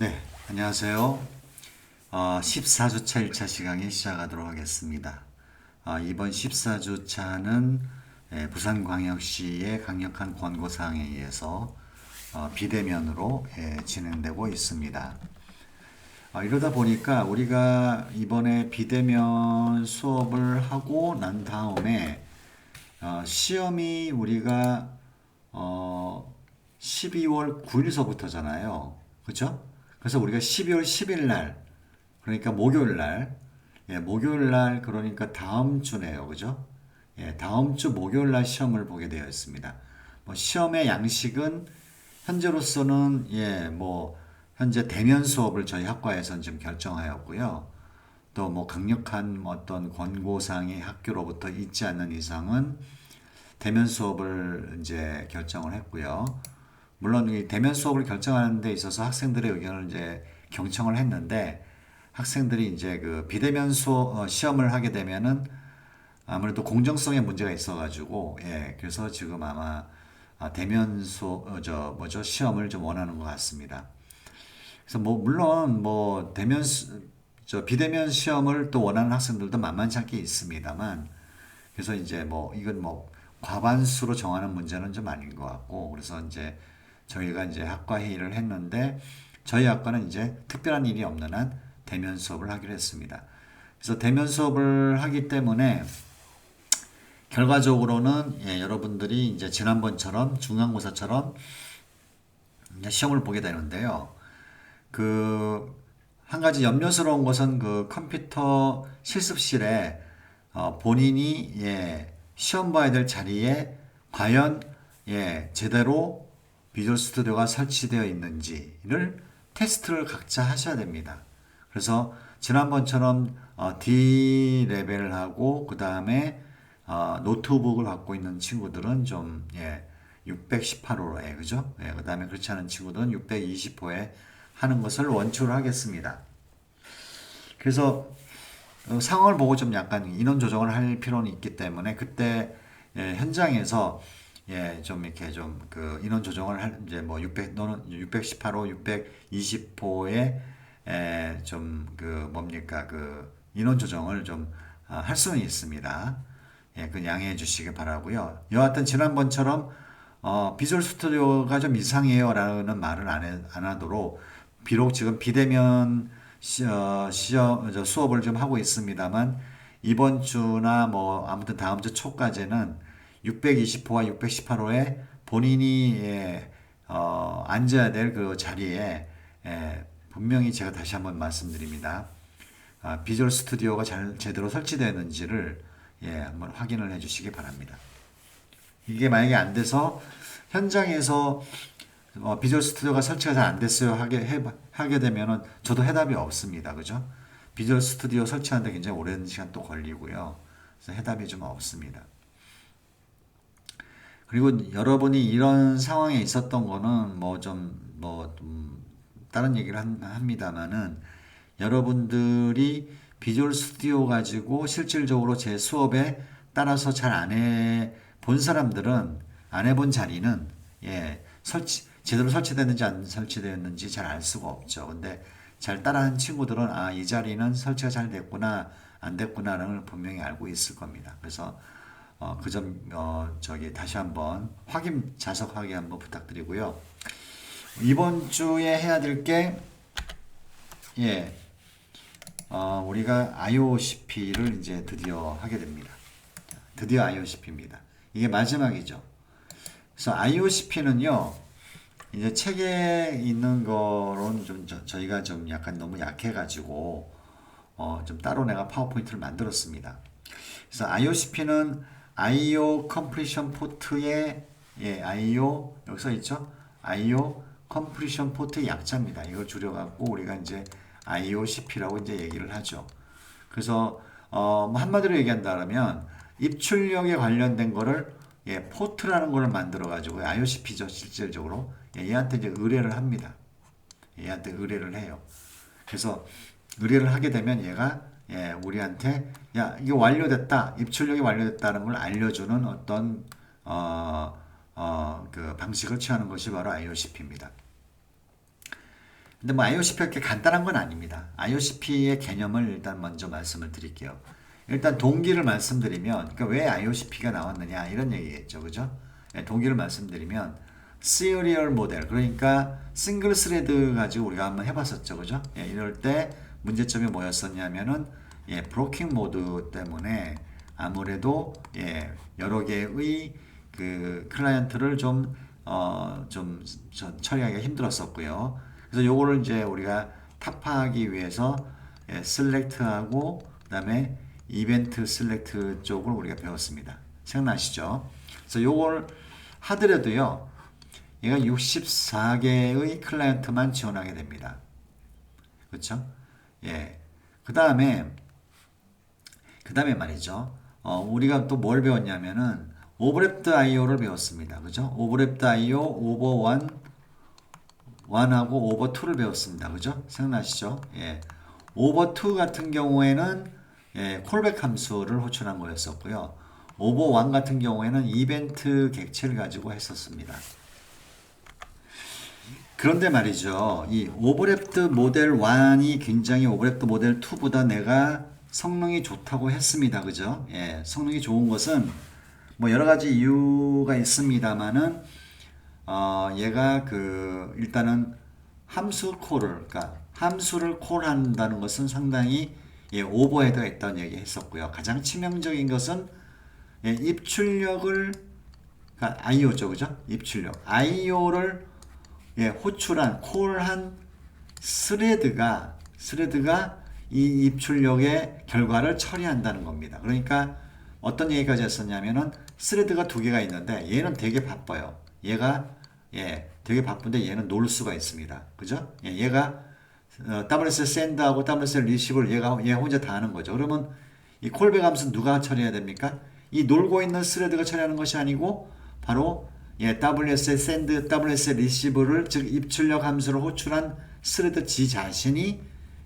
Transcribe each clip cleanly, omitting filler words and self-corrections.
네, 안녕하세요. 14주차 1차 시간이 시작하도록 하겠습니다. 이번 14주차는 부산광역시의 강력한 권고사항에 의해서 비대면으로 진행되고 있습니다. 이러다 보니까 우리가 이번에 비대면 수업을 하고 난 다음에 시험이 우리가 12월 9일서부터잖아요. 그죠? 그래서 우리가 12월 10일 날, 그러니까 목요일 날, 목요일 날, 그러니까 다음 주네요. 그죠? 다음 주 목요일 날 시험을 보게 되어 있습니다. 뭐 시험의 양식은 현재로서는, 현재 대면 수업을 저희 학과에서는 지금 결정하였고요. 또 뭐 강력한 어떤 권고사항이 학교로부터 있지 않는 이상은 대면 수업을 이제 결정을 했고요. 물론 이 대면 수업을 결정하는 데 있어서 학생들의 의견을 이제 경청을 했는데 학생들이 이제 그 비대면 수업 시험을 하게 되면은 아무래도 공정성에 문제가 있어가지고 그래서 지금 아마 대면 수업 저 뭐죠 시험을 좀 원하는 것 같습니다. 그래서 뭐 물론 뭐 저 비대면 시험을 또 원하는 학생들도 만만치 않게 있습니다만 그래서 이제 뭐 이건 뭐 과반수로 정하는 문제는 좀 아닌 것 같고 그래서 이제 저희가 이제 학과 회의를 했는데 저희 학과는 이제 특별한 일이 없는 한 대면 수업을 하기로 했습니다. 그래서 대면 수업을 하기 때문에 결과적으로는 여러분들이 이제 지난번처럼 중간고사처럼 시험을 보게 되는데요. 그 한 가지 염려스러운 것은 그 컴퓨터 실습실에 본인이 시험 봐야 될 자리에 과연 제대로 비주얼 스튜디오가 설치되어 있는지를 테스트를 각자 하셔야 됩니다. 그래서 지난번처럼 D 레벨을 하고 그 다음에 노트북을 갖고 있는 친구들은 좀 618호에 그죠? 그 다음에 그렇지 않은 친구들은 620호에 하는 것을 원칙으로 하겠습니다. 그래서 상황을 보고 좀 약간 인원 조정을 할 필요는 있기 때문에 그때 현장에서 좀 이렇게 좀 그 인원 조정을 할 이제 뭐 600, 너는 618호, 620호에 좀 그 뭡니까 그 인원 조정을 좀 할 수는 있습니다. 그 양해해 주시기 바라고요. 여하튼 지난번처럼 비주얼 스튜디오가 좀 이상해요라는 말을 안 하도록 비록 지금 비대면 수업을 좀 하고 있습니다만 이번 주나 뭐 아무튼 다음 주 초까지는 620호와 618호에 본인이 앉아야 될 그 자리에 분명히 제가 다시 한번 말씀드립니다. 비주얼 스튜디오가 제대로 설치되었는지를 한번 확인을 해주시기 바랍니다. 이게 만약에 안 돼서 현장에서 비주얼 스튜디오가 설치가 잘 안 됐어요 하게 되면은 저도 해답이 없습니다. 그죠? 비주얼 스튜디오 설치하는데 굉장히 오랜 시간 또 걸리고요. 그래서 해답이 좀 없습니다. 그리고 여러분이 이런 상황에 있었던 거는 다른 얘기를 합니다만은 여러분들이 비주얼 스튜디오 가지고 실질적으로 제 수업에 따라서 잘 안 해 본 사람들은 안 해본 자리는 제대로 설치됐는지 안 설치됐는지 잘 알 수가 없죠. 근데 잘 따라한 친구들은 이 자리는 설치가 잘 됐구나 안 됐구나를 분명히 알고 있을 겁니다. 그래서 그 점 저기 다시 한번 자석 확인 한번 부탁드리고요. 이번 주에 해야 될 게 우리가 IOCP를 이제 드디어 하게 됩니다. 드디어 IOCP입니다. 이게 마지막이죠. 그래서 IOCP는요, 이제 책에 있는 거로는 좀 저희가 좀 약간 너무 약해가지고 좀 따로 내가 파워포인트를 만들었습니다. 그래서 IOCP는 IO Completion Port의 IO 여기 써 있죠? IO Completion Port의 약자입니다. 이걸 줄여갖고 우리가 이제 IOCP라고 이제 얘기를 하죠. 그래서 뭐 한마디로 얘기한다면 입출력에 관련된 거를 포트라는 걸 만들어 가지고 IOCP죠 실질적으로 얘한테 이제 의뢰를 합니다. 얘한테 의뢰를 해요. 그래서 의뢰를 하게 되면 얘가 우리한테 야 이게 완료됐다 입출력이 완료됐다는 걸 알려주는 어떤 그 방식을 취하는 것이 바로 IOCP입니다. 근데 뭐 IOCP가 그렇게 간단한 건 아닙니다. IOCP의 개념을 일단 먼저 말씀을 드릴게요. 일단 동기를 말씀드리면, 그러니까 왜 IOCP가 나왔느냐 이런 얘기겠죠, 그죠? 예, 동기를 말씀드리면 시리얼 모델, 그러니까 싱글 스레드 가지고 우리가 한번 해봤었죠, 그죠? 예, 이럴 때 문제점이 뭐였었냐면은 예, 브로킹 모드 때문에 아무래도 예, 여러 개의 그 클라이언트를 좀 처리하기가 힘들었었고요. 그래서 요거를 이제 우리가 타파하기 위해서 예, 셀렉트하고 그다음에 이벤트 셀렉트 쪽을 우리가 배웠습니다. 생각나시죠? 그래서 요걸 하더라도요. 얘가 64개의 클라이언트만 지원하게 됩니다. 그렇죠? 예. 그다음에 말이죠. 우리가 또 뭘 배웠냐면은 오버랩드 IO를 배웠습니다. 그죠? 오버랩드 IO 오버 1 1하고 오버 2를 배웠습니다. 그죠? 생각나시죠? 예. 오버 2 같은 경우에는 예, 콜백 함수를 호출한 거였었고요. 오버 1 같은 경우에는 이벤트 객체를 가지고 했었습니다. 그런데 말이죠. 이 오버랩드 모델 1이 굉장히 오버랩드 모델 2보다 내가 성능이 좋다고 했습니다. 그죠? 예, 성능이 좋은 것은 뭐 여러 가지 이유가 있습니다만은 얘가 일단은 함수 콜을, 그러니까 함수를 콜한다는 것은 상당히 예, 오버헤드가 있다는 얘기 했었고요. 가장 치명적인 것은 예, 입출력을, 그러니까 IO죠, 그죠? 입출력. IO를 예, 호출한, 콜한 스레드가 이 입출력의 결과를 처리한다는 겁니다. 그러니까 어떤 얘기까지 했었냐면은 스레드가 두 개가 있는데 얘는 되게 바빠요. 얘가 예, 되게 바쁜데 얘는 놀 수가 있습니다. 그죠? 예, 얘가 WSL 샌드하고 WSL 리시브를 얘 혼자 다 하는 거죠. 그러면 이 콜백 함수 누가 처리해야 됩니까? 이 놀고 있는 스레드가 처리하는 것이 아니고 바로 예, WSL 샌드, WSL 리시브를 즉 입출력 함수를 호출한 스레드 지 자신이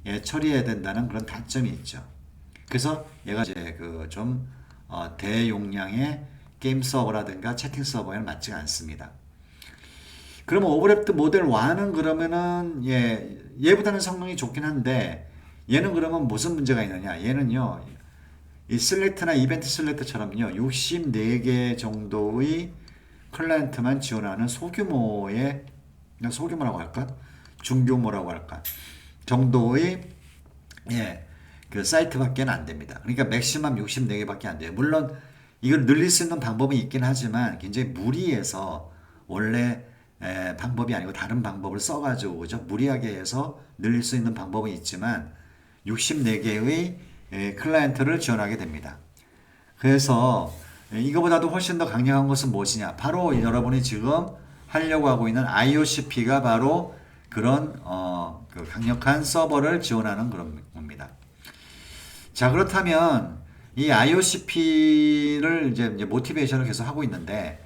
예, 처리해야 된다는 그런 단점이 있죠. 그래서 얘가 이제 대용량의 게임 서버라든가 채팅 서버에는 맞지가 않습니다. 그러면 오버랩드 모델 1은 그러면은 예, 얘보다는 성능이 좋긴 한데 얘는 그러면 무슨 문제가 있느냐? 얘는요. 이 셀렉트나 이벤트 셀렉트처럼요. 64개 정도의 클라이언트만 지원하는 소규모의 그냥 소규모라고 할까? 중규모라고 할까? 정도의 예, 그 사이트밖에 안 됩니다. 그러니까 맥시멈 64개밖에 안 돼요. 물론 이걸 늘릴 수 있는 방법이 있긴 하지만 굉장히 무리해서 원래 방법이 아니고 다른 방법을 써가지고 그죠? 무리하게 해서 늘릴 수 있는 방법은 있지만 64개의 클라이언트를 지원하게 됩니다. 그래서 이거보다도 훨씬 더 강력한 것은 무엇이냐? 바로 여러분이 지금 하려고 하고 있는 IOCP가 바로 그런 그 강력한 서버를 지원하는 그런 겁니다. 자, 그렇다면 이 IOCP를 이제 모티베이션을 계속 하고 있는데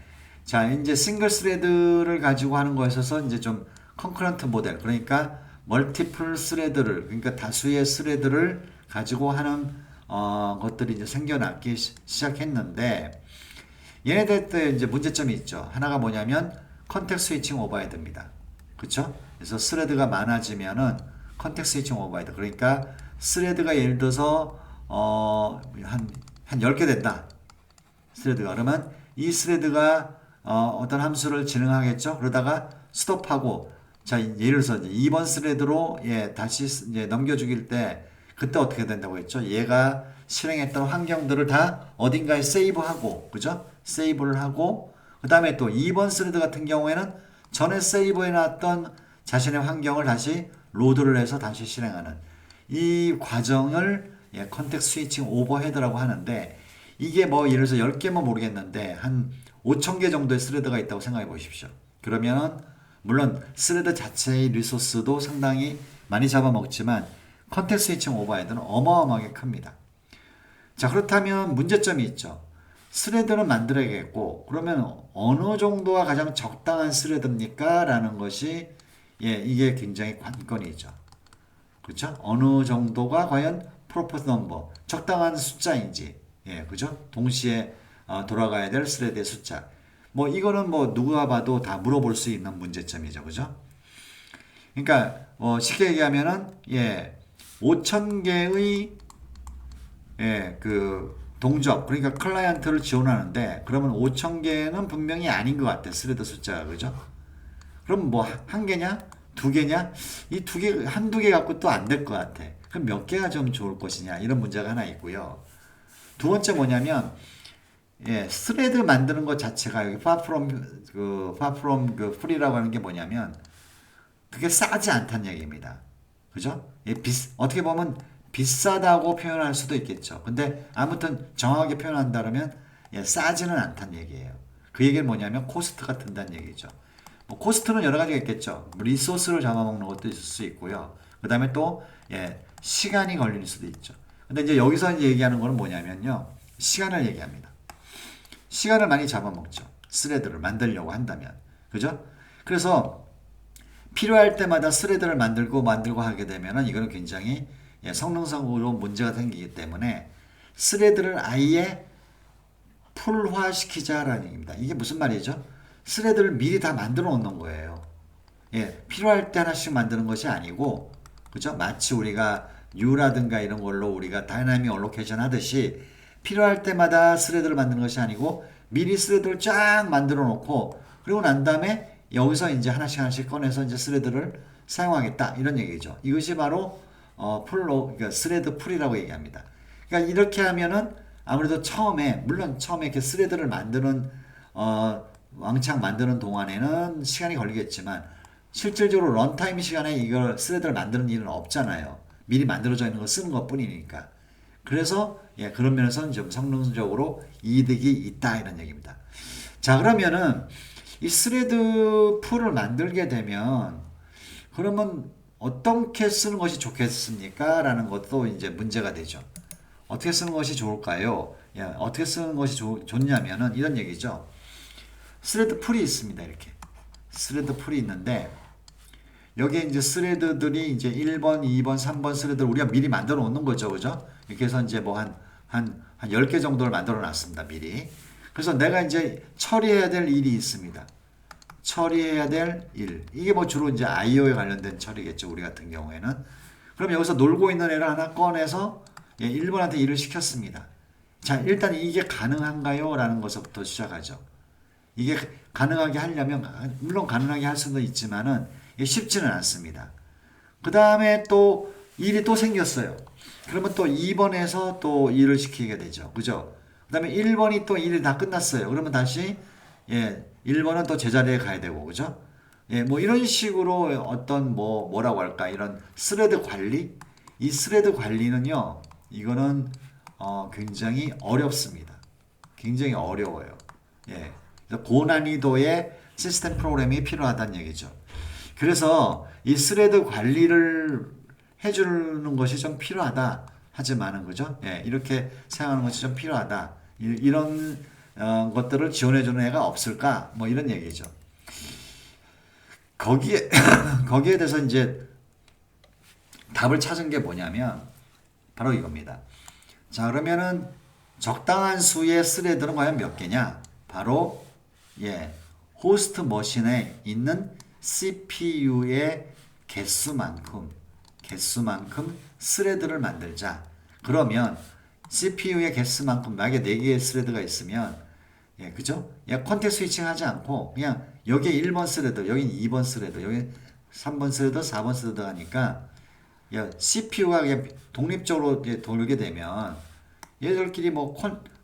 자, 이제 싱글 스레드를 가지고 하는 거에 있어서 이제 좀 컨커런트 모델, 그러니까 멀티플 스레드를, 그러니까 다수의 스레드를 가지고 하는 것들이 이제 생겨나기 시작했는데 얘네들 때 이제 문제점이 있죠. 하나가 뭐냐면 컨텍스트 스위칭 오버헤드입니다. 그렇죠? 그래서 스레드가 많아지면은 컨텍스트 스위칭 오버헤드. 그러니까 스레드가 예를 들어서 한 10개 된다. 스레드가. 그러면 이 스레드가 어떤 함수를 진행하겠죠. 그러다가 스톱하고 자, 예를 들어서 2번 스레드로 예, 다시 이제 넘겨주길 때 그때 어떻게 된다고 했죠? 얘가 실행했던 환경들을 다 어딘가에 세이브하고, 그죠? 세이브를 하고, 그 다음에 또 2번 스레드 같은 경우에는 전에 세이브해놨던 자신의 환경을 다시 로드를 해서 다시 실행하는 이 과정을 예, 컨텍스트 스위칭 오버헤드라고 하는데 이게 뭐 예를 들어서 10개면 모르겠는데 한 5,000개 정도의 스레드가 있다고 생각해 보십시오. 그러면 물론 스레드 자체의 리소스도 상당히 많이 잡아먹지만 컨텍스트 스위칭 오버헤드는 어마어마하게 큽니다. 자, 그렇다면 문제점이 있죠. 스레드는 만들어야겠고 그러면 어느 정도가 가장 적당한 스레드입니까? 라는 것이 예, 이게 굉장히 관건이죠. 그렇죠? 어느 정도가 과연 프로포즈 넘버 적당한 숫자인지 예, 그죠? 동시에 돌아가야 될 스레드의 숫자. 뭐 이거는 뭐 누가 봐도 다 물어볼 수 있는 문제점이죠. 그죠? 그러니까 쉽게 얘기하면은 5,000개의 그 동접, 그러니까 클라이언트를 지원하는데, 그러면 5,000개는 분명히 아닌 것 같아, 스레드 숫자가. 그죠? 그럼 뭐 한 개냐? 두 개냐? 이 두 개, 한두 개 갖고 또 안 될 것 같아. 그럼 몇 개가 좀 좋을 것이냐? 이런 문제가 하나 있고요. 두 번째 뭐냐면, 스레드 만드는 것 자체가 여기 far from 그 free라고 하는 게 뭐냐면, 그게 싸지 않다는 얘기입니다. 그죠? 어떻게 보면 비싸다고 표현할 수도 있겠죠. 근데 아무튼 정확하게 표현한다면 싸지는 않다는 얘기예요. 그 얘기는 뭐냐면 코스트가 든다는 얘기죠. 뭐 코스트는 여러 가지가 있겠죠. 리소스를 잡아먹는 것도 있을 수 있고요. 그 다음에 또 시간이 걸릴 수도 있죠. 근데 이제 여기서 이제 얘기하는 거는 뭐냐면요. 시간을 얘기합니다. 시간을 많이 잡아먹죠. 스레드를 만들려고 한다면. 그죠? 그래서 필요할 때마다 스레드를 만들고 하게 되면은 이거는 굉장히 성능상으로 문제가 생기기 때문에 스레드를 아예 풀화시키자라는 얘기입니다. 이게 무슨 말이죠? 스레드를 미리 다 만들어 놓는 거예요. 필요할 때 하나씩 만드는 것이 아니고, 그죠? 마치 우리가 U라든가 이런 걸로 우리가 다이나믹 얼로케이션 하듯이 필요할 때마다 스레드를 만드는 것이 아니고 미리 스레드를 쫙 만들어 놓고 그리고 난 다음에 여기서 이제 하나씩 꺼내서 이제 스레드를 사용하겠다 이런 얘기죠. 이것이 바로 그러니까 스레드 풀이라고 얘기합니다. 그러니까 이렇게 하면은 아무래도 물론 처음에 이렇게 스레드를 만드는 왕창 만드는 동안에는 시간이 걸리겠지만 실질적으로 런타임 시간에 이걸 스레드를 만드는 일은 없잖아요. 미리 만들어져 있는 걸 쓰는 것 뿐이니까. 그래서 그런 면에서는 좀 성능적으로 이득이 있다 이런 얘기입니다. 자, 그러면은 이 스레드 풀을 만들게 되면 그러면 어떻게 쓰는 것이 좋겠습니까? 라는 것도 이제 문제가 되죠. 어떻게 쓰는 것이 좋을까요? 어떻게 쓰는 것이 좋냐면은 이런 얘기죠. 스레드 풀이 있습니다. 이렇게. 스레드 풀이 있는데 여기에 이제 스레드들이 이제 1번, 2번, 3번 스레드를 우리가 미리 만들어 놓는 거죠. 그죠? 이렇게 해서 이제 뭐 한 10개 정도를 만들어 놨습니다. 미리. 그래서 내가 이제 처리해야 될 일이 있습니다. 처리해야 될 일. 이게 뭐 주로 이제 IO에 관련된 처리겠죠. 우리 같은 경우에는. 그럼 여기서 놀고 있는 애를 하나 꺼내서 1번한테 일을 시켰습니다. 자, 일단 이게 가능한가요? 라는 것부터 시작하죠. 이게 가능하게 하려면, 물론 가능하게 할 수도 있지만은 쉽지는 않습니다. 그 다음에 또 일이 또 생겼어요. 그러면 또 2번에서 또 일을 시키게 되죠. 그죠? 그 다음에 1번이 또 일이 다 끝났어요. 그러면 다시 1번은 또 제자리에 가야 되고, 그죠? 뭐 이런 식으로 어떤 뭐라고 할까, 이런 스레드 관리? 이 스레드 관리는요, 이거는 굉장히 어렵습니다. 굉장히 어려워요. 그래서 고난이도의 시스템 프로그램이 필요하다는 얘기죠. 그래서 이 스레드 관리를 해주는 것이 좀 필요하다. 하지만은, 그죠? 이렇게 사용하는 것이 좀 필요하다. 이런 것들을 지원해주는 애가 없을까? 뭐 이런 얘기죠. 거기에 대해서 이제 답을 찾은 게 뭐냐면 바로 이겁니다. 자, 그러면은 적당한 수의 스레드는 과연 몇 개냐? 바로 호스트 머신에 있는 CPU의 개수만큼 스레드를 만들자. 그러면 CPU의 개수만큼 만약에 4개의 스레드가 있으면 그죠? 컨텍 스위칭 하지 않고 그냥 여기에 1번 스레드, 여긴 2번 스레드, 여기 3번 스레드, 4번 스레드 하니까 CPU가 독립적으로 돌게 되면 얘들끼리 뭐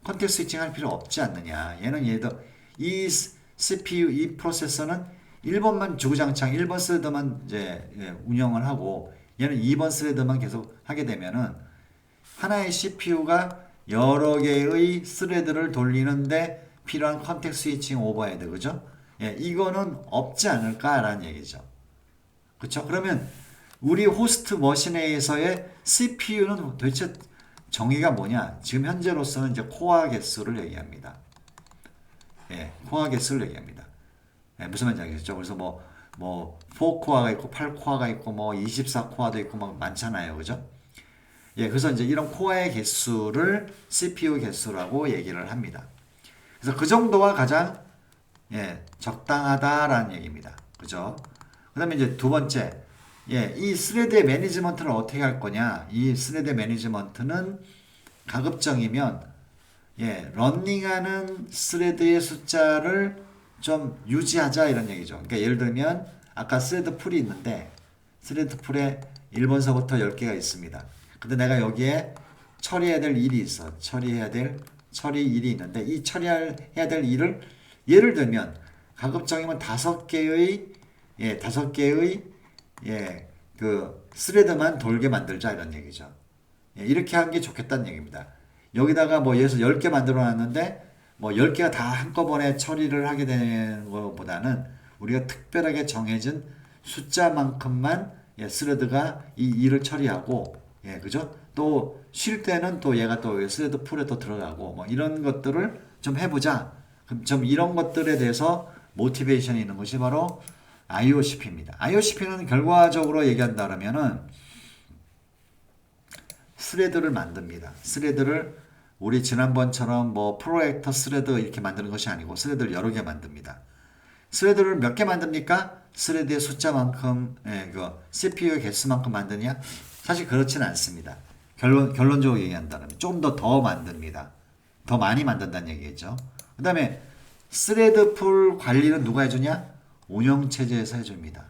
컨텍 스위칭 할 필요 없지 않느냐. 얘도 이 CPU, 이 프로세서는 1번만 주구장창 1번 스레드만 이제 운영을 하고 얘는 2번 스레드만 계속 하게 되면은 하나의 CPU가 여러 개의 스레드를 돌리는데 필요한 컨텍 스위칭 오버헤드, 그죠? 이거는 없지 않을까라는 얘기죠. 그렇죠? 그러면 우리 호스트 머신에서의 CPU는 도대체 정의가 뭐냐? 지금 현재로서는 이제 코어 개수를 얘기합니다. 코어 개수를 얘기합니다. 무슨 말인지 알겠죠? 그래서 뭐 4코어가 있고 8코어가 있고 뭐 24코어도 있고 막 많잖아요. 그죠? 그래서 이제 이런 코어의 개수를 CPU 개수라고 얘기를 합니다. 그래서 그 정도가 가장 적당하다라는 얘기입니다. 그죠? 그 다음에 이제 두 번째, 예, 이 스레드의 매니지먼트를 어떻게 할 거냐? 이 스레드 매니지먼트는 가급적이면 예, 러닝하는 스레드의 숫자를 좀 유지하자 이런 얘기죠. 그러니까 예를 들면 아까 스레드 풀이 있는데 스레드 풀에 1번서부터 10개가 있습니다. 근데 내가 여기에 처리해야 될 일이 있어. 처리 일이 있는데 이 처리해야 될 일을 예를 들면 가급적이면 5개의 예, 5개의 예, 그 스레드만 돌게 만들자 이런 얘기죠. 예, 이렇게 하는 게 좋겠다는 얘기입니다. 여기다가 뭐 예를 들어서 10개 만들어 놨는데 뭐 10개가 다 한꺼번에 처리를 하게 되는 것보다는 우리가 특별하게 정해진 숫자만큼만 예, 스레드가 이 일을 처리하고 예, 그죠? 또 쉴 때는 또 얘가 또 스레드 풀에 또 들어가고 뭐 이런 것들을 좀 해보자. 그럼 좀 이런 것들에 대해서 모티베이션이 있는 것이 바로 IOCP입니다. IOCP는 결과적으로 얘기한다 그러면은 스레드를 만듭니다. 스레드를 우리 지난번처럼 뭐 프로액터 스레드 이렇게 만드는 것이 아니고 스레드를 여러 개 만듭니다. 스레드를 몇 개 만듭니까? 스레드의 숫자만큼, 예, 그 CPU의 개수만큼 만드냐? 사실 그렇지는 않습니다. 결론적으로 얘기한다면 좀 더 만듭니다. 더 많이 만든다는 얘기죠. 그 다음에 스레드 풀 관리는 누가 해주냐? 운영체제에서 해줍니다.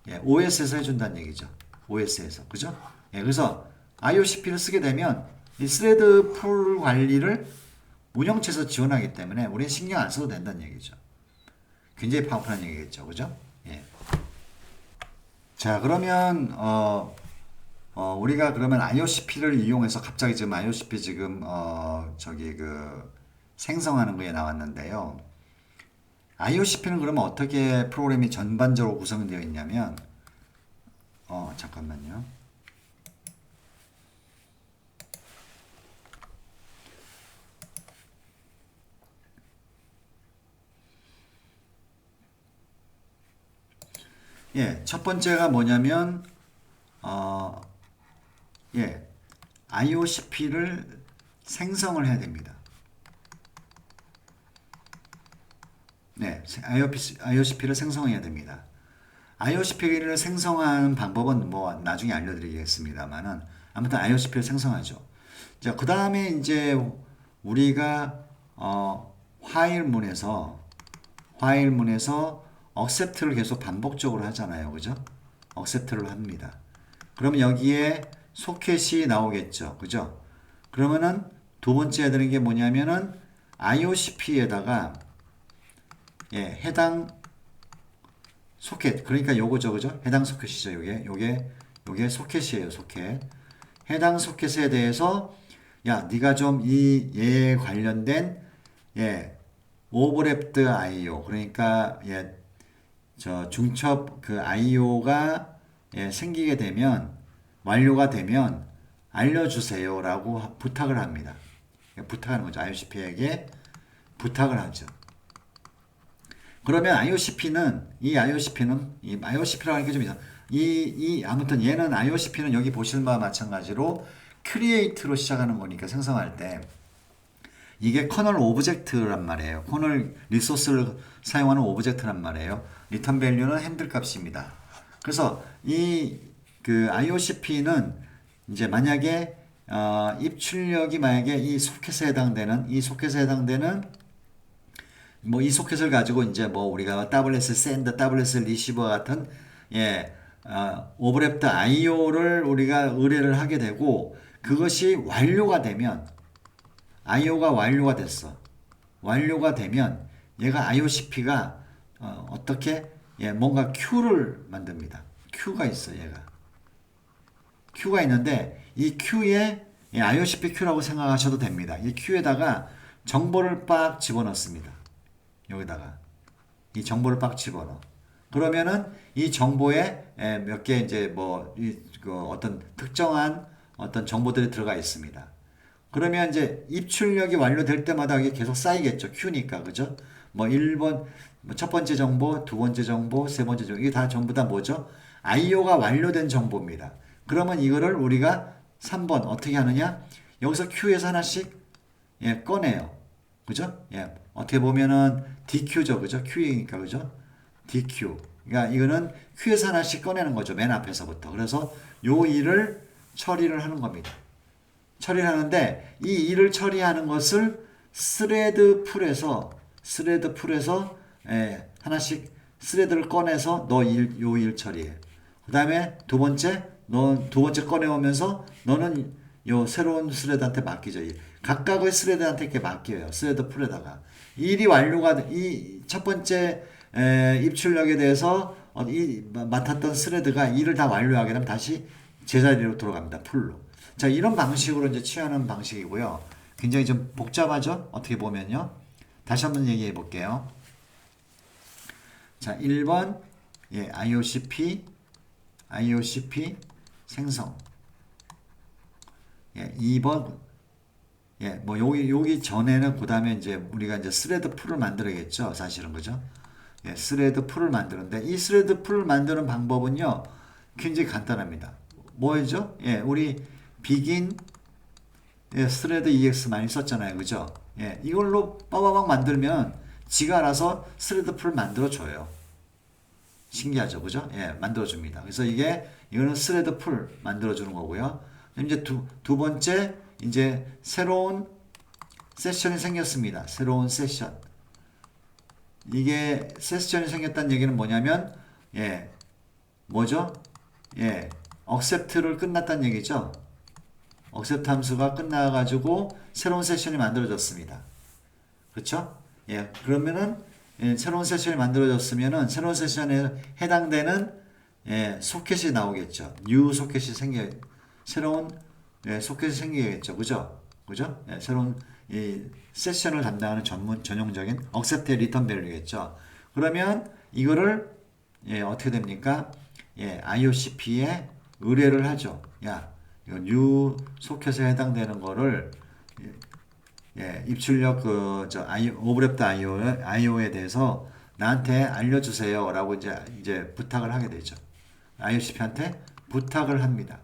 예, OS에서 해준다는 얘기죠. OS에서. 그죠? 예, 그래서 IOCP를 쓰게 되면 이 스레드 풀 관리를 운영체에서 지원하기 때문에 우리는 신경 안 써도 된다는 얘기죠. 굉장히 파워풀한 얘기겠죠. 그죠? 예. 자, 그러면, 우리가 그러면 IOCP를 이용해서 갑자기 지금 IOCP 지금, 생성하는 거에 나왔는데요. IOCP는 그러면 어떻게 프로그램이 전반적으로 구성되어 있냐면, 잠깐만요. 예, 첫 번째가 뭐냐면, 어, 예, IOCP를 생성을 해야 됩니다. 네, IOCP를 생성해야 됩니다. IOCP를 생성하는 방법은 뭐 나중에 알려드리겠습니다만은 아무튼 IOCP를 생성하죠. 자, 그 다음에 이제 우리가 화일문에서 accept를 계속 반복적으로 하잖아요. 그죠? accept를 합니다. 그러면 여기에 소켓이 나오겠죠. 그죠? 그러면은 두 번째 해야 되는 게 뭐냐면은 IOCP에다가 예, 해당 소켓. 그러니까 요거죠. 그죠? 해당 소켓이죠. 요게 소켓이에요. 소켓. 해당 소켓에 대해서 야, 네가 좀 이 얘에 관련된 예, 오버랩드 IO 그러니까 예, 저 중첩 그 IO가 예, 생기게 되면 완료가 되면 알려주세요라고 부탁을 합니다. 부탁하는 거죠. IOCP에게 부탁을 하죠. 그러면 이 IOCP라고 하는 게 좀 이상. 아무튼 얘는 IOCP는 여기 보시는 바와 마찬가지로 create로 시작하는 거니까 생성할 때 이게 커널 오브젝트란 말이에요. 커널 리소스를 사용하는 오브젝트란 말이에요. 리턴 밸류는 핸들 값입니다. 그래서 그 IOCP는 이제 만약에 입출력이 만약에 이 소켓에 해당되는 뭐 이 소켓을 가지고 이제 뭐 우리가 WS send, WS receiver 같은 예, 오버랩드 IO를 우리가 의뢰를 하게 되고 그것이 완료가 되면 IO가 완료가 됐어. 완료가 되면 얘가 IOCP가 어떻게 예, 뭔가 Q를 만듭니다. Q가 있어 얘가. Q가 있는데 이 Q에 예, IOCP Q라고 생각하셔도 됩니다. 이 Q에다가 정보를 빡 집어넣습니다. 여기다가 이 정보를 빡 집어넣어. 그러면은 이 정보에 몇 개 이제 그 어떤 특정한 어떤 정보들이 들어가 있습니다. 그러면 이제 입출력이 완료될 때마다 이게 계속 쌓이겠죠. Q니까. 그죠? 뭐 1번, 첫 번째 정보, 두 번째 정보, 세 번째 정보. 이게 다 전부 다 뭐죠? IO가 완료된 정보입니다. 그러면 이거를 우리가 3번 어떻게 하느냐? 여기서 Q에서 하나씩 예, 꺼내요. 그죠? 예. 어떻게 보면은 DQ죠. 그죠? Q이니까. 그죠? DQ. 그러니까 이거는 큐에서 하나씩 꺼내는 거죠. 맨 앞에서부터. 그래서 요 일을 처리를 하는 겁니다. 처리를 하는데 이 일을 처리하는 것을 스레드 풀에서 하나씩 스레드를 꺼내서 너 요 일 처리해. 그 다음에 두 번째 꺼내오면서 너는 요 새로운 스레드한테 맡기죠. 각각의 스레드한테 이렇게 맡겨요. 스레드 풀에다가. 이 일이 완료가, 이 첫 번째 입출력에 대해서 맡았던 스레드가 일을 다 완료하게 되면 다시 제자리로 돌아갑니다. 풀로. 자, 이런 방식으로 이제 취하는 방식이고요. 굉장히 좀 복잡하죠? 어떻게 보면요. 다시 한번 얘기해 볼게요. 자, 1번, 예, IOCP 생성. 예, 2번, 예, 뭐, 여기 전에는 그 다음에 이제 우리가 이제 스레드 풀을 만들어야겠죠. 사실은, 그죠? 예, 스레드 풀을 만드는데, 이 스레드 풀을 만드는 방법은요, 굉장히 간단합니다. 뭐죠? 예, 우리 begin, 예, 스레드 EX 많이 썼잖아요. 그죠? 예, 이걸로 빠바박 만들면 지가 알아서 스레드 풀 만들어줘요. 신기하죠? 그죠? 예, 만들어줍니다. 그래서 이거는 스레드 풀 만들어주는 거고요. 이제 두 번째, 이제 새로운 세션이 생겼습니다. 새로운 세션. 이게 세션이 생겼다는 얘기는 뭐냐면, 예, 뭐죠? 예, accept를 끝났다는 얘기죠. accept 함수가 끝나가지고 새로운 세션이 만들어졌습니다. 그렇죠? 예, 그러면은 예, 새로운 세션이 만들어졌으면은 새로운 세션에 해당되는 예, 소켓이 나오겠죠. new 소켓이 새로운 예, 소켓이 생기겠죠. 그죠? 그죠? 예, 새로운 이 세션을 담당하는 전용적인 accept의 return value겠죠. 그러면 이거를 예, 어떻게 됩니까? 예, IOCP에 의뢰를 하죠. 야, 이 new 소켓에 해당되는 거를 예, 입출력 오브랩드 IO에 대해서 나한테 알려주세요라고 이제 부탁을 하게 되죠. IOCP한테 부탁을 합니다.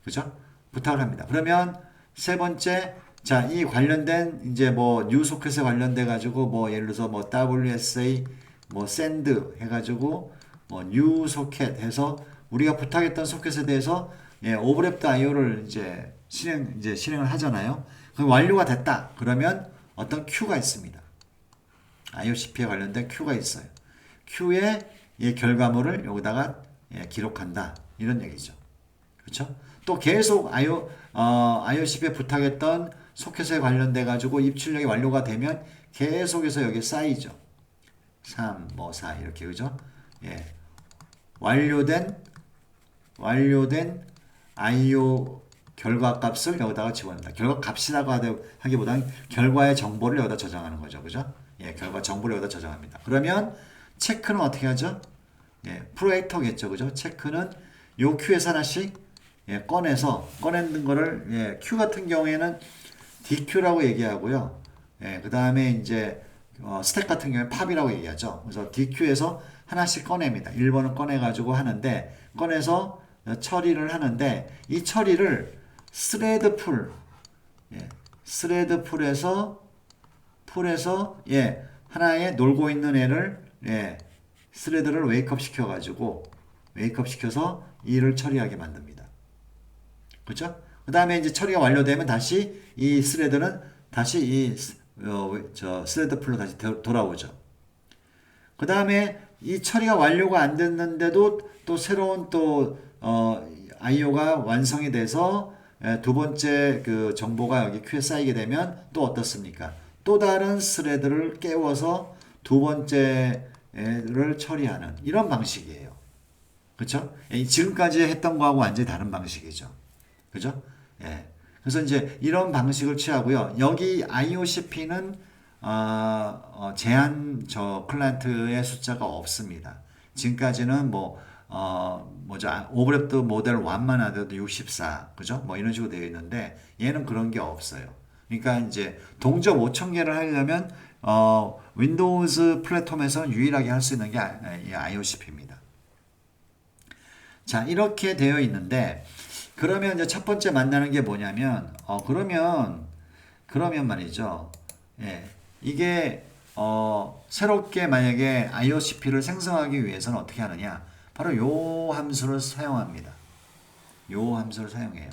그죠? 부탁을 합니다. 그러면 세 번째, 자, 이 관련된 이제 뭐 뉴 소켓에 관련돼 가지고 뭐 예를 들어서 뭐 WSA 뭐 send 해가지고 뭐 뉴 소켓 해서 우리가 부탁했던 소켓에 대해서 예, 오브랩드 IO를 이제 실행을 하잖아요. 그럼 완료가 됐다. 그러면 어떤 큐가 있습니다. IOCP에 관련된 큐가 있어요. 큐의 예, 결과물을 여기다가 예, 기록한다. 이런 얘기죠. 그렇죠? 또 계속 IOCP에 부탁했던 소켓에 관련돼 가지고 입출력이 완료가 되면 계속해서 여기 쌓이죠. 3, 뭐 4 이렇게 그죠? 예. 완료된 IO 결과 값을 여기다가 집어넣는다. 결과 값이라고 하기보다는 결과의 정보를 여기다 저장하는 거죠. 그죠? 예, 결과 정보를 여기다 저장합니다. 그러면 체크는 어떻게 하죠? 예, 프로액터겠죠. 그죠? 체크는 요 큐에서 하나씩 예, 꺼내는 거를 예, q 같은 경우에는 DQ라고 얘기하고요. 예, 그 다음에 이제 스택 같은 경우에 팝이라고 얘기하죠. 그래서 DQ에서 하나씩 꺼냅니다. 1번을 꺼내가지고 하는데 꺼내서 처리를 하는데 이 처리를 스레드 풀, 예, 스레드 풀에서 예, 하나의 놀고 있는 애를 예, 스레드를 웨이크업 시켜서 일을 처리하게 만듭니다. 그렇죠? 그 다음에 이제 처리가 완료되면 다시 이 스레드는 다시 스레드 풀로 다시 돌아오죠. 그 다음에 이 처리가 완료가 안 됐는데도 또 새로운 IO가 완성이 돼서 두 번째 그 정보가 여기 큐에 쌓이게 되면 또 어떻습니까? 또 다른 스레드를 깨워서 두 번째를 처리하는 이런 방식이에요. 그렇죠? 지금까지 했던 거하고 완전히 다른 방식이죠. 그죠? 예. 그래서 이제 이런 방식을 취하고요. 여기 IOCP는 제한 클라이언트의 숫자가 없습니다. 지금까지는 오버랩드 모델 1만 하더라도 64, 그죠? 뭐 이런 식으로 되어 있는데 얘는 그런 게 없어요. 그러니까 이제 동접 5,000개를 하려면 윈도우즈 플랫폼에서는 유일하게 할 수 있는 게 IOCP입니다. 자, 이렇게 되어 있는데 그러면 이제 첫 번째 만나는 게 뭐냐면 그러면 말이죠. 예. 이게 새롭게 만약에 IOCP를 생성하기 위해서는 어떻게 하느냐? 바로 요 함수를 사용합니다. 요 함수를 사용해요.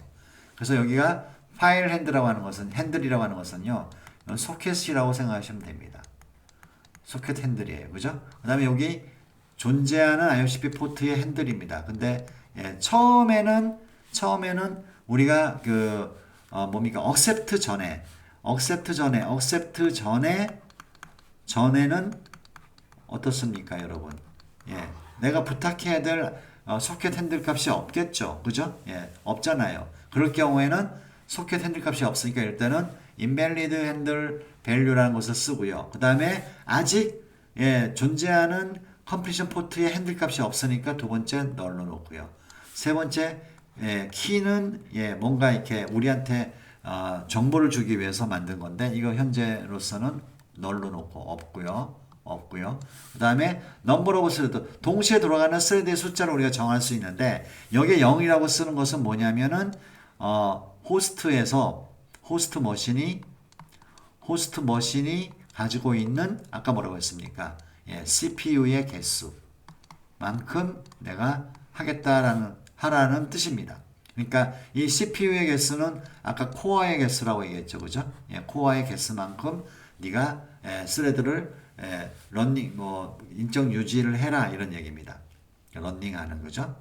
그래서 여기가 파일 핸들이라고 하는 것은요. 소켓이라고 생각하시면 됩니다. 소켓 핸들이에요. 그죠? 그 다음에 여기 존재하는 IOCP 포트의 핸들입니다. 근데 처음에는 우리가 accept 전에는 어떻습니까, 여러분? 내가 부탁해야 될 소켓 핸들 값이 없겠죠. 그죠? 없잖아요. 그럴 경우에는 소켓 핸들 값이 없으니까 일단은 invalid handle value라는 것을 쓰고요. 그 다음에 아직 존재하는 completion 포트의 핸들 값이 없으니까 두 번째 널로 놓고요. 세 번째 키는 뭔가 이렇게 우리한테 정보를 주기 위해서 만든 건데 이거 현재로서는 널로 놓고 없고요. 그 다음에 number of thread, 동시에 돌아가는 스레드의 숫자를 우리가 정할 수 있는데 여기에 0이라고 쓰는 것은 뭐냐면은 호스트 머신이 가지고 있는 아까 뭐라고 했습니까? CPU의 개수만큼 내가 하라는 뜻입니다. 그러니까 이 CPU의 개수는 아까 코어의 개수라고 얘기했죠. 그죠? 코어의 개수만큼 네가 스레드를 런닝 인적 유지를 해라 이런 얘기입니다. 런닝하는 거죠.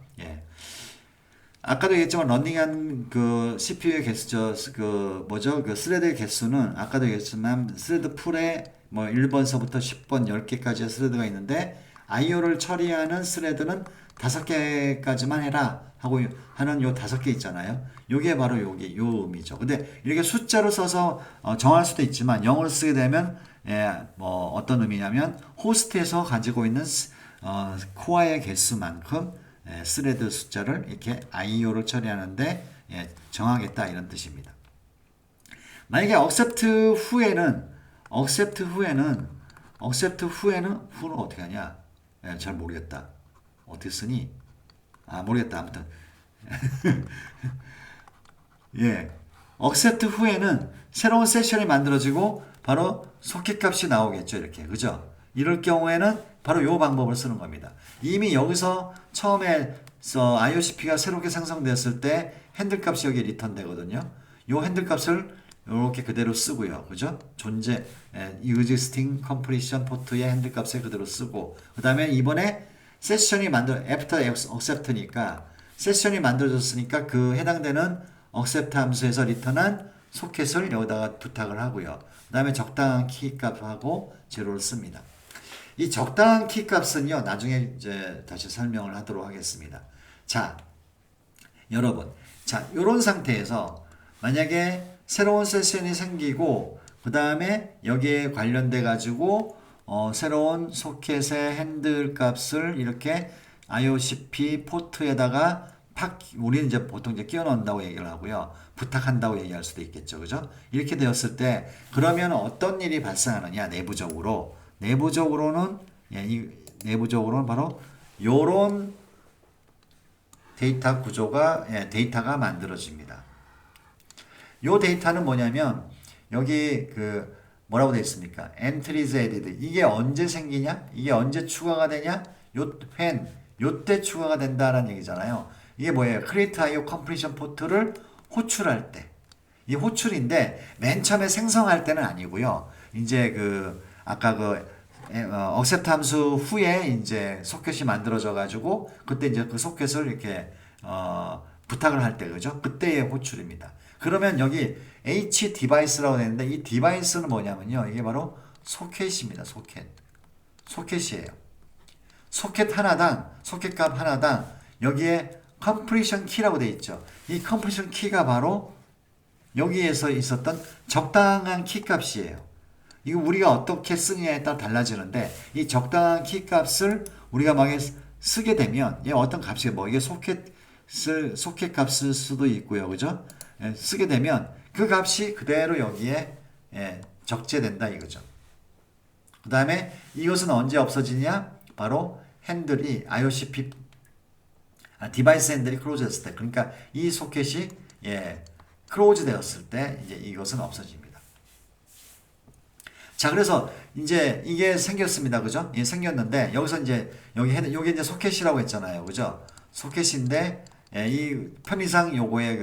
아까도 얘기했지만 런닝한 그 CPU의 개수 그 스레드의 개수는 아까도 얘기했지만 스레드 풀에 1번서부터 10번 10개까지의 스레드가 있는데 IO를 처리하는 스레드는 5개까지만 해라 하고 하는 요 5개 있잖아요. 요게 바로 요 의미죠. 근데 이렇게 숫자로 써서 정할 수도 있지만 영어로 쓰게 되면 어떤 의미냐면 호스트에서 가지고 있는 코어의 개수만큼 스레드 숫자를 이렇게 IO를 처리하는데 정하겠다 이런 뜻입니다. 만약에 accept 후에는 어떻게 하냐? 잘 모르겠다. 어떻게 쓰니? 모르겠다. 아무튼 accept 후에는 새로운 세션이 만들어지고 바로 소켓 값이 나오겠죠. 이렇게 그죠? 이럴 경우에는 바로 이 방법을 쓰는 겁니다. 이미 여기서 처음에 IOCP가 새롭게 생성됐을 때 핸들 값이 여기 리턴 되거든요. 이 핸들 값을 이렇게 그대로 쓰고요. 그죠? existing completion 포트의 핸들 값을 그대로 쓰고 그 다음에 이번에 세션이 after accept니까 세션이 만들어졌으니까 그 해당되는 accept 함수에서 리턴한 소켓을 여기다가 부탁을 하고요. 그 다음에 적당한 키 값하고 제로를 씁니다. 이 적당한 키 값은요, 나중에 이제 다시 설명을 하도록 하겠습니다. 자, 여러분. 자, 요런 상태에서 만약에 새로운 세션이 생기고, 그 다음에 여기에 관련돼 가지고, 새로운 소켓의 핸들 값을 이렇게 IOCP 포트에다가 우리는 이제 보통 이제 끼워 넣는다고 얘기를 하고요. 부탁한다고 얘기할 수도 있겠죠. 그죠? 이렇게 되었을 때, 그러면 어떤 일이 발생하느냐, 내부적으로는 바로 요런 데이터 구조가 데이터가 만들어집니다. 요 데이터는 뭐냐면 여기 뭐라고 되어 있습니까? entries added. 이게 언제 생기냐? 이게 언제 추가가 되냐? 요때 추가가 된다라는 얘기잖아요. 이게 뭐예요? create IO completion 포트를 호출할 때. 이 호출인데 맨 처음에 생성할 때는 아니고요. 이제 아까 accept 함수 후에 이제 소켓이 만들어져 가지고 그때 이제 그 소켓을 이렇게 부탁을 할 때 그죠? 그때의 호출입니다. 그러면 여기 H 디바이스라고 되는데 이 디바이스는 뭐냐면요. 이게 바로 소켓입니다. 소켓이에요. 소켓 값 하나당 여기에 completion key라고 되어 있죠. 이 completion key가 바로 여기에서 있었던 적당한 키 값이에요. 이거 우리가 어떻게 쓰느냐에 따라 달라지는데 이 적당한 키 값을 우리가 막 쓰게 되면 얘 어떤 값이 이게 소켓 값일 수도 있고요. 그죠? 쓰게 되면 그 값이 그대로 여기에 적재된다 이거죠. 그 다음에 이것은 언제 없어지냐? 바로 핸들이 IOCP 디바이스 핸들이 클로즈 됐을 때 그러니까 이 소켓이 클로즈 되었을 때 이제 이것은 없어집니다. 자, 그래서 이제 이게 생겼습니다. 그죠? 예, 생겼는데 여기서 이제 여기 이제 소켓이라고 했잖아요. 그죠? 소켓인데 예, 이 편의상 요거의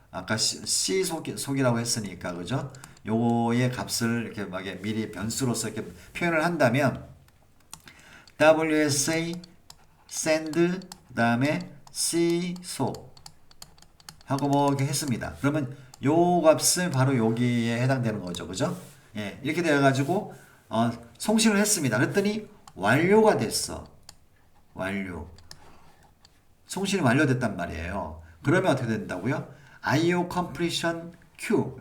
아까 C 속이라고 했으니까 그죠? 요거의 값을 이렇게 막 미리 변수로서 이렇게 표현을 한다면 WSA send 그다음에 C 속 하고 뭐 이렇게 했습니다. 그러면 요 값을 바로 여기에 해당되는 거죠. 그죠? 예, 이렇게 되어 가지고 송신을 했습니다. 그랬더니 완료가 됐어. 완료. 송신이 완료됐단 말이에요. 그러면 어떻게 된다고요? IO completion Q.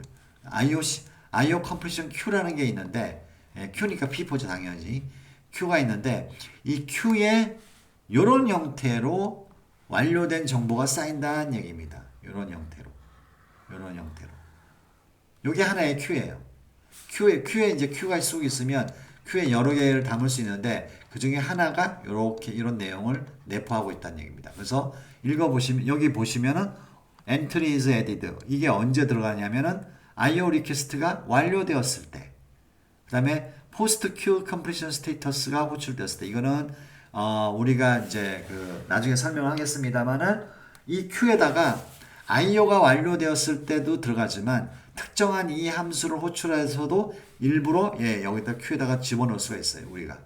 IO completion Q라는 게 있는데 예, Q니까 P4죠 당연히. Q가 있는데 이 Q에 요런 형태로 완료된 정보가 쌓인다는 얘기입니다. 요런 형태로. 요런 형태로. 요게 하나의 Q예요. Q에 이제 Q가 쑥 있으면 Q에 여러 개를 담을 수 있는데 그 중에 하나가 이렇게 이런 내용을 내포하고 있다는 얘기입니다. 그래서 읽어보시면 여기 보시면은 entry is added 이게 언제 들어가냐면은 IO request가 완료되었을 때 그 다음에 post Q completion status가 호출되었을 때 이거는 우리가 이제 나중에 설명을 하겠습니다만은 이 Q에다가 IO가 완료되었을 때도 들어가지만 특정한 이 함수를 호출해서도 일부러 예, 여기다 Q에다가 집어넣을 수가 있어요. 우리가.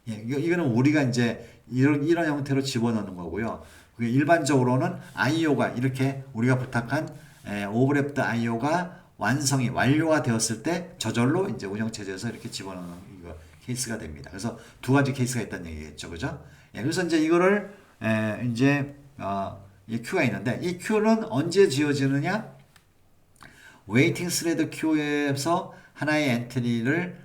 예, 이거는 우리가 이제 이런 형태로 집어넣는 거고요. 일반적으로는 IO가 이렇게 우리가 부탁한 오버랩드 IO가 완료가 되었을 때 저절로 이제 운영체제에서 이렇게 집어넣는 이거 케이스가 됩니다. 그래서 두 가지 케이스가 있다는 얘기겠죠. 그죠? 예, 그래서 이제 이거를 이제 이 Q가 있는데 이 Q는 언제 지어지느냐? 웨이팅 스레드 Q에서 하나의 엔트리를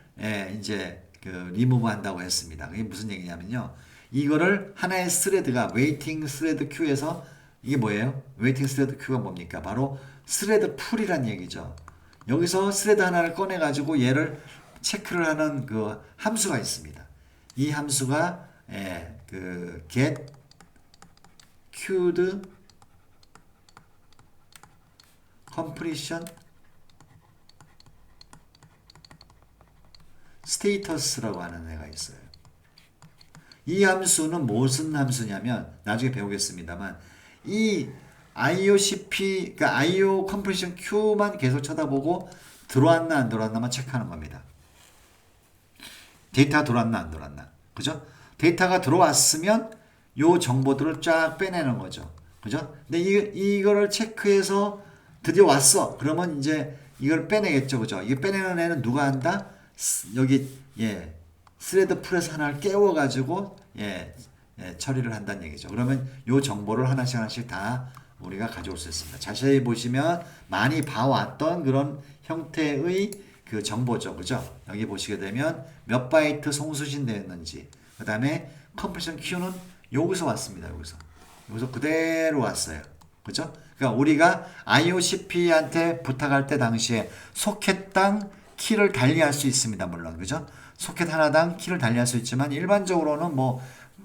이제 리무브 한다고 했습니다. 그게 무슨 얘기냐면요. 이거를 하나의 스레드가 웨이팅 스레드 Q에서 이게 뭐예요? 웨이팅 스레드 Q가 뭡니까? 바로 스레드 풀이란 얘기죠. 여기서 스레드 하나를 꺼내 가지고 얘를 체크를 하는 그 함수가 있습니다. 이 함수가 get queued completion status라고 하는 애가 있어요. 이 함수는 무슨 함수냐면 나중에 배우겠습니다만 이 IOCP 그러니까 IO completion Q만 계속 쳐다보고 들어왔나 안 들어왔나만 체크하는 겁니다. 데이터가 들어왔나 안 들어왔나. 그죠? 데이터가 들어왔으면 요 정보들을 쫙 빼내는 거죠. 그죠? 근데 이거를 체크해서 드디어 왔어. 그러면 이제 이걸 빼내겠죠. 그죠? 이게 빼내는 애는 누가 한다? 여기 스레드 풀에서 하나를 깨워 가지고 처리를 한다는 얘기죠. 그러면 요 정보를 하나씩 다 우리가 가져올 수 있습니다. 자세히 보시면 많이 봐왔던 그런 형태의 그 정보죠. 그죠? 여기 보시게 되면 몇 바이트 송수신 되었는지 그 다음에 컴플리션 Q는 여기서 왔습니다. 여기서 그대로 왔어요. 그죠? 그러니까 우리가 IOCP한테 부탁할 때 당시에 소켓당 키를 달리할 수 있습니다. 물론 그죠? 소켓 하나당 키를 달리할 수 있지만 일반적으로는 뭐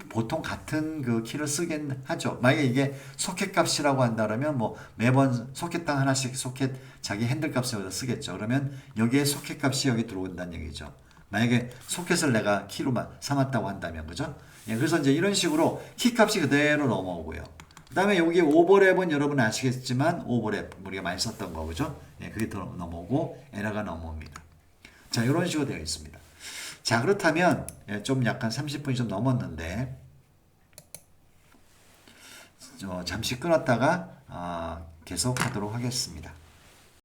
보통 같은 그 키를 쓰긴 하죠. 만약에 이게 소켓 값이라고 한다면 뭐 매번 소켓당 하나씩 소켓 자기 핸들 값을 여기다 쓰겠죠. 그러면 여기에 소켓 값이 여기 들어온다는 얘기죠. 만약에 소켓을 내가 키로 삼았다고 한다면 그죠? 예, 그래서 이제 이런 식으로 키 값이 그대로 넘어오고요. 그 다음에 여기 오버랩은 여러분 아시겠지만 오버랩 우리가 많이 썼던 거 그죠? 예, 그게 더 넘어오고 에러가 넘어옵니다. 자, 이런 식으로 되어 있습니다. 자, 그렇다면 좀 약간 30분이 좀 넘었는데 잠시 끊었다가 계속하도록 하겠습니다.